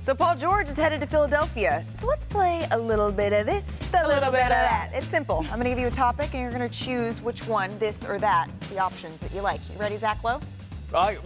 So Paul George is headed to Philadelphia. So let's play a little bit of this, a little bit of that. It's simple. I'm going to give you a topic, and you're going to choose which one, this or that, the options that you like. You ready, Zach Lowe?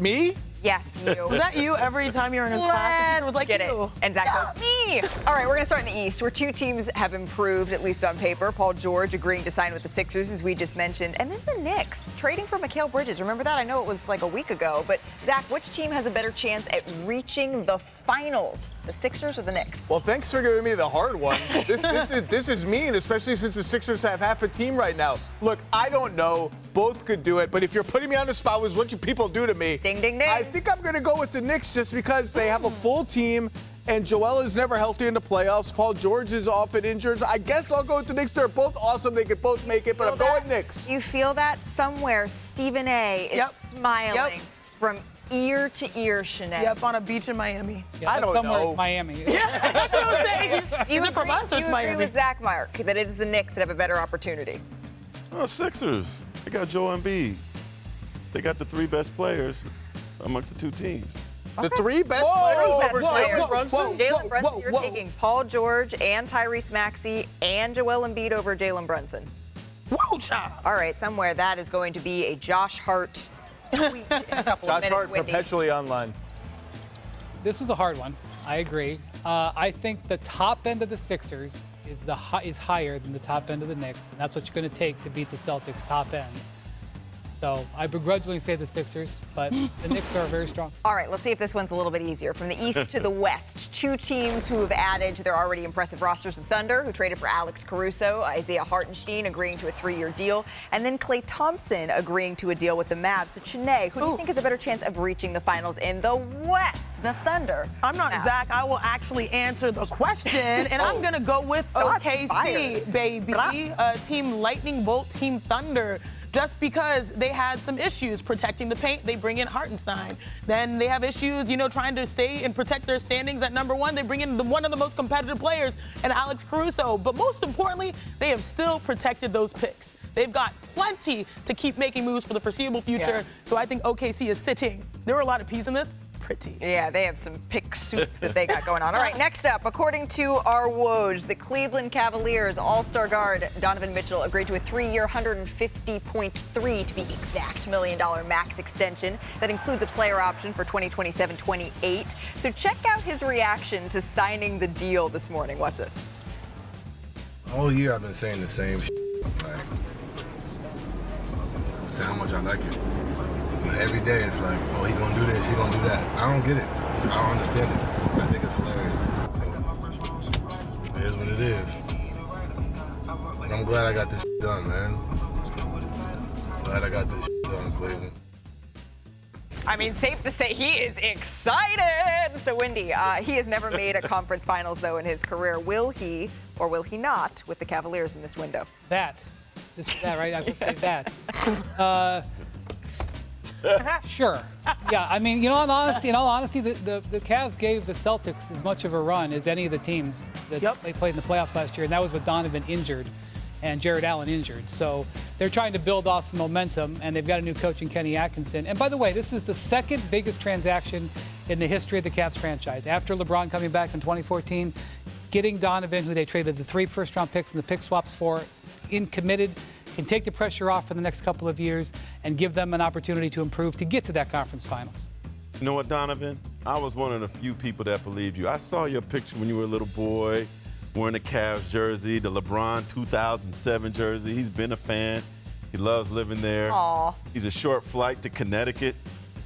Me? Yes, you. Was that you every time you were in his class? The teacher was like, Get it. you. And Zach goes, me. All right, we're going to start in the East, where two teams have improved, at least on paper. Paul George agreeing to sign with the Sixers, as we just mentioned. And then the Knicks, trading for Mikal Bridges. Remember that? I know it was like a week ago. But, Zach, which team has a better chance at reaching the finals? The Sixers or the Knicks? Well, thanks for giving me the hard one. This is mean, especially since the Sixers have half a team right now. Look, I don't know. Both could do it. But if you're putting me on the spot with what you people do to me, ding, ding, ding. I think I'm going to go with the Knicks just because they have a full team. And Joel is never healthy in the playoffs. Paul George is often injured. I guess I'll go with the Knicks. They're both awesome. They could both make it, but I'm going Knicks. You feel that somewhere Stephen A. is smiling from ear to ear, Shanae. Yep, on a beach in Miami. Yeah, I don't somewhere know. It's Miami. Yeah, that's what I'm saying. Do you it from us or it's agree Miami? with Zach Mark that it is the Knicks that have a better opportunity? Oh, Sixers. They got Joel Embiid. They got the three best players amongst the two teams. The three best players over Jalen Brunson? Jalen Brunson, you're taking Paul George and Tyrese Maxey and Joel Embiid over Jalen Brunson. Whoa, child. All right, somewhere that is going to be a Josh Hart tweet in a couple of Josh minutes, Hart Wendy. perpetually online. This is a hard one. I agree. I think the top end of the Sixers is higher than the top end of the Knicks, and that's what you're going to take to beat the Celtics' top end. So I begrudgingly say the Sixers, but the Knicks are very strong. All right, let's see if this one's a little bit easier. From the East to the West, two teams who have added to their already impressive rosters: the Thunder, who traded for Alex Caruso, Isaiah Hartenstein agreeing to a 3-year deal, and then Klay Thompson agreeing to a deal with the Mavs. So, Chiney, who do you think has a better chance of reaching the finals in the West? The Thunder. I'm not Zach. I will actually answer the question, and I'm going to go with OKC, baby. Team Lightning Bolt, Team Thunder. Just because they had some issues protecting the paint, they bring in Hartenstein. Then they have issues, trying to stay and protect their standings at number one. They bring in one of the most competitive players, and Alex Caruso. But most importantly, they have still protected those picks. They've got plenty to keep making moves for the foreseeable future. Yeah. So I think OKC is sitting. There were a lot of P's in this. Pretty. Yeah, they have some pick soup that they got going on. All right, next up, according to our Woj, the Cleveland Cavaliers all-star guard Donovan Mitchell agreed to a 3-year, $150.3 to be exact $1 million max extension that includes a player option for 2027-28. So check out his reaction to signing the deal this morning. Watch this. All year I've been saying the same like saying how much I like it. Every day it's like, oh, he gonna do this, he gonna do that. I don't get it. I don't understand it. I think it's hilarious. It is what it is. I'm glad I got this done, man. Glad I got this done, Cleveland. I mean, safe to say he is excited. So, Wendy, he has never made a conference finals, though, in his career. Will he or will he not with the Cavaliers in this window? That. This is that, right? I will say that. Sure. Yeah, I mean, in all honesty, the Cavs gave the Celtics as much of a run as any of the teams that they played in the playoffs last year, and that was with Donovan injured and Jared Allen injured. So they're trying to build off some momentum, and they've got a new coach in Kenny Atkinson. And by the way, this is the second biggest transaction in the history of the Cavs franchise. After LeBron coming back in 2014, getting Donovan, who they traded the 3 first-round picks and the pick swaps for, committed, can take the pressure off for the next couple of years and give them an opportunity to improve to get to that conference finals. You know what, Donovan? I was one of the few people that believed you. I saw your picture when you were a little boy wearing the Cavs jersey, the LeBron 2007 jersey. He's been a fan. He loves living there. Aww. He's a short flight to Connecticut,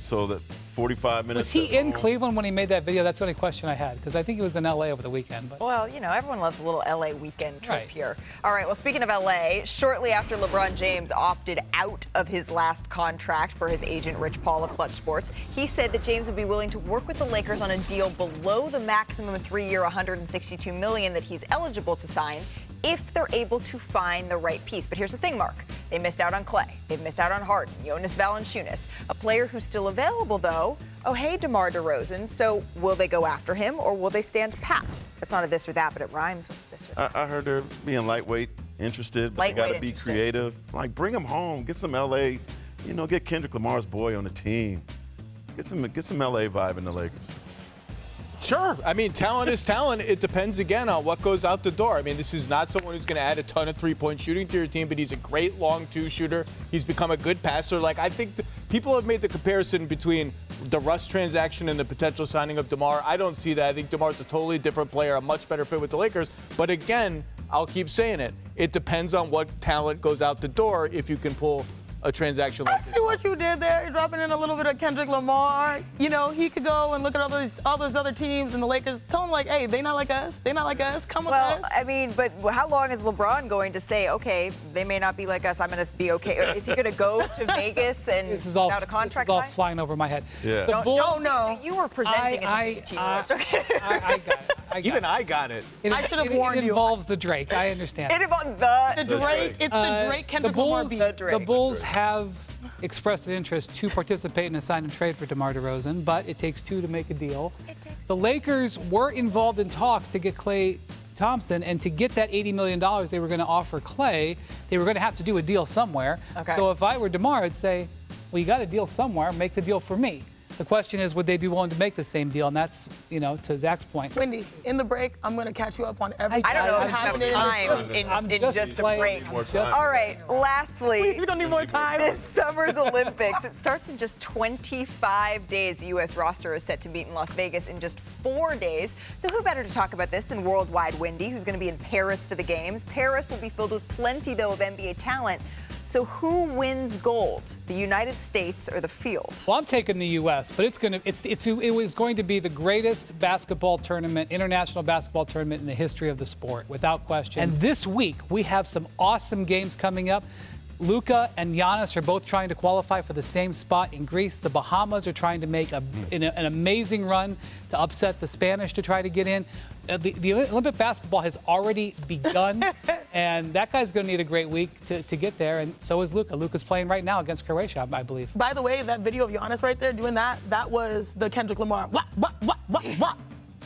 so that 45 minutes. Was he in Cleveland when he made that video? That's the only question I had, because I think he was in L.A. over the weekend. But. Well, everyone loves a little L.A. weekend trip Right. here. All right, well, speaking of L.A., shortly after LeBron James opted out of his last contract per his agent, Rich Paul of Clutch Sports, he said that James would be willing to work with the Lakers on a deal below the maximum 3-year, $162 million that he's eligible to sign if they're able to find the right piece. But here's the thing, Mark. They missed out on Klay. They've missed out on Harden, Jonas Valanciunas. A player who's still available, though, oh, hey, DeMar DeRozan. So will they go after him or will they stand pat? It's not a this or that, but it rhymes with this or that. I heard they're being lightweight interested, but they got to be creative. Like, bring him home. Get some L.A., get Kendrick Lamar's boy on the team. Get some L.A. vibe in the Lakers. Sure. I mean, talent is talent. It depends, again, on what goes out the door. I mean, this is not someone who's going to add a ton of three-point shooting to your team, but he's a great long two shooter. He's become a good passer. Like, I think people have made the comparison between the Russ transaction and the potential signing of DeMar. I don't see that. I think DeMar's a totally different player, a much better fit with the Lakers. But again, I'll keep saying it. It depends on what talent goes out the door if you can pull a transaction like this. I see what you did there. You're dropping in a little bit of Kendrick Lamar. You know, he could go and look at all those other teams and the Lakers. Tell them, like, hey, they not like us. They not like us. Come with us. Well, I mean, but how long is LeBron going to say, okay, they may not be like us, I'm going to be okay? Is he going to go to Vegas and without a contract? This is all flying over my head. Yeah. Don't know. You were presenting I got it. Even I got it. I should have warned you. It involves the Drake. I understand. It involves the Drake. It's the Drake Kendrick Lamar beat. The Bulls have expressed an interest to participate in a sign and trade for DeMar DeRozan, but it takes two to make a deal. The Lakers were involved in talks to get Klay Thompson, and to get that $80 million they were going to offer Klay, they were going to have to do a deal somewhere. Okay. So if I were DeMar, I'd say, well, you got a deal somewhere, make the deal for me. The question is, would they be willing to make the same deal? And that's, you know, to Zach's point. Wendy, in the break, I'm going to catch you up on everything. I don't know if happening. enough time in just a break. All right, lastly. He's going to need more time. This summer's Olympics. It starts in just 25 days. The U.S. roster is set to meet in Las Vegas in just 4 days. So who better to talk about this than worldwide Wendy, who's going to be in Paris for the games. Paris will be filled with plenty, though, of NBA talent. So who wins gold, the United States or the field? Well, I'm taking the U.S., but it was going to be the greatest basketball tournament, international basketball tournament in the history of the sport, without question. And this week, we have some awesome games coming up. Luka and Giannis are both trying to qualify for the same spot in Greece. The Bahamas are trying to make an amazing run to upset the Spanish to try to get in. The Olympic basketball has already begun, and that guy's going to need a great week to get there, and so is Luka. Luka's playing right now against Croatia, I believe. By the way, that video of Giannis right there doing that was the Kendrick Lamar. What?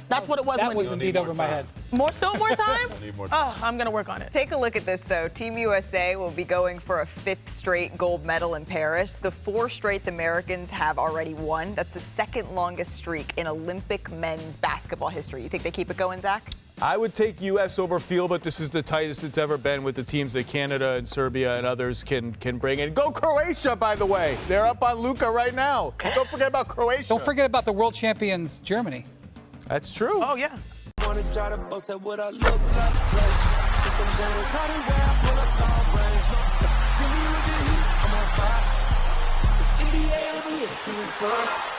That's what it was. That was indeed over my head. More time? I need more time. Oh, I'm going to work on it. Take a look at this, though. Team USA will be going for a 5th straight gold medal in Paris. The 4 straight the Americans have already won. That's the 2nd longest streak in Olympic men's basketball history. You think they keep it going, Zach? I would take U.S. over field, but this is the tightest it's ever been with the teams that Canada and Serbia and others can bring in. Go Croatia, by the way. They're up on Luka right now. Don't forget about Croatia. Don't forget about the world champions, Germany. That's true. Oh, yeah. Wanna try to boast at what I look like. Think I'm gonna try to wear I pull up long range. Jimmy with the heat, I'm on fire. It's NBA, I'm a history club.